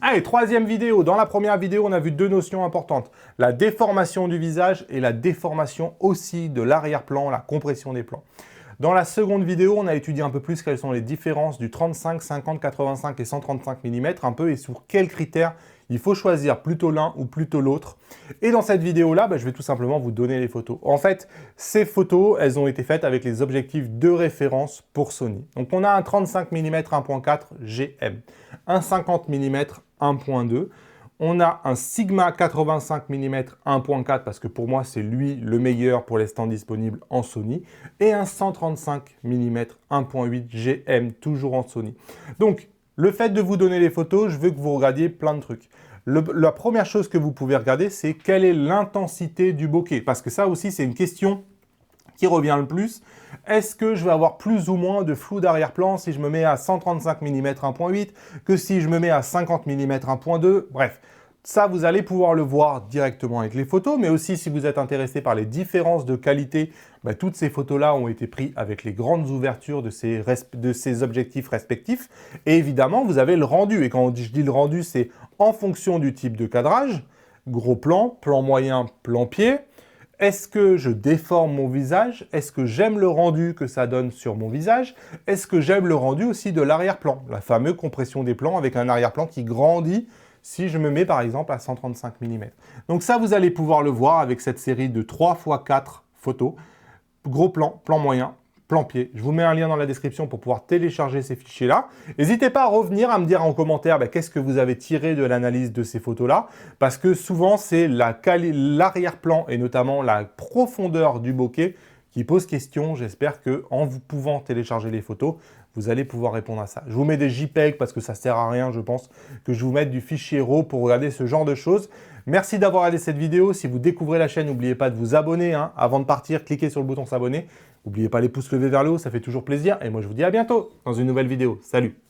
Allez, troisième vidéo. Dans la première vidéo, on a vu deux notions importantes. La déformation du visage et la déformation aussi de l'arrière-plan, la compression des plans. Dans la seconde vidéo, on a étudié un peu plus quelles sont les différences du 35, 50, 85 et 135 mm, un peu, et sur quels critères il faut choisir plutôt l'un ou plutôt l'autre. Et dans cette vidéo-là, je vais tout simplement vous donner les photos. En fait, ces photos, elles ont été faites avec les objectifs de référence pour Sony. Donc on a un 35 mm 1.4 GM, un 50 mm 1.2, on a un Sigma 85 mm 1.4 parce que pour moi c'est lui le meilleur pour les stands disponibles en Sony, et un 135 mm 1.8 GM toujours en Sony. Donc le fait de vous donner les photos, je veux que vous regardiez plein de trucs. La première chose que vous pouvez regarder, c'est quelle est l'intensité du bokeh, parce que ça aussi c'est une question qui revient le plus. Est-ce que je vais avoir plus ou moins de flou d'arrière-plan si je me mets à 135 mm 1.8 que si je me mets à 50 mm 1.2? Bref, ça vous allez pouvoir le voir directement avec les photos, mais aussi si vous êtes intéressé par les différences de qualité, toutes ces photos-là ont été prises avec les grandes ouvertures de ces objectifs respectifs. Et évidemment, vous avez le rendu. Et quand je dis le rendu, c'est en fonction du type de cadrage, gros plan, plan moyen, plan pied. Est-ce que je déforme mon visage? Est-ce que j'aime le rendu que ça donne sur mon visage? Est-ce que j'aime le rendu aussi de l'arrière-plan? La fameuse compression des plans avec un arrière-plan qui grandit si je me mets par exemple à 135 mm. Donc ça, vous allez pouvoir le voir avec cette série de 3 x 4 photos. Gros plan, plan moyen, plan pied. Je vous mets un lien dans la description pour pouvoir télécharger ces fichiers-là. N'hésitez pas à revenir à me dire en commentaire qu'est-ce que vous avez tiré de l'analyse de ces photos-là, parce que souvent c'est l'arrière-plan et notamment la profondeur du bokeh qui pose question. J'espère qu'en vous pouvant télécharger les photos, vous allez pouvoir répondre à ça. Je vous mets des JPEG parce que ça ne sert à rien, je pense, que je vous mette du fichier RAW pour regarder ce genre de choses. Merci d'avoir regardé cette vidéo. Si vous découvrez la chaîne, n'oubliez pas de vous abonner. Avant de partir, cliquez sur le bouton s'abonner. N'oubliez pas les pouces levés vers le haut, ça fait toujours plaisir. Et moi, je vous dis à bientôt dans une nouvelle vidéo. Salut!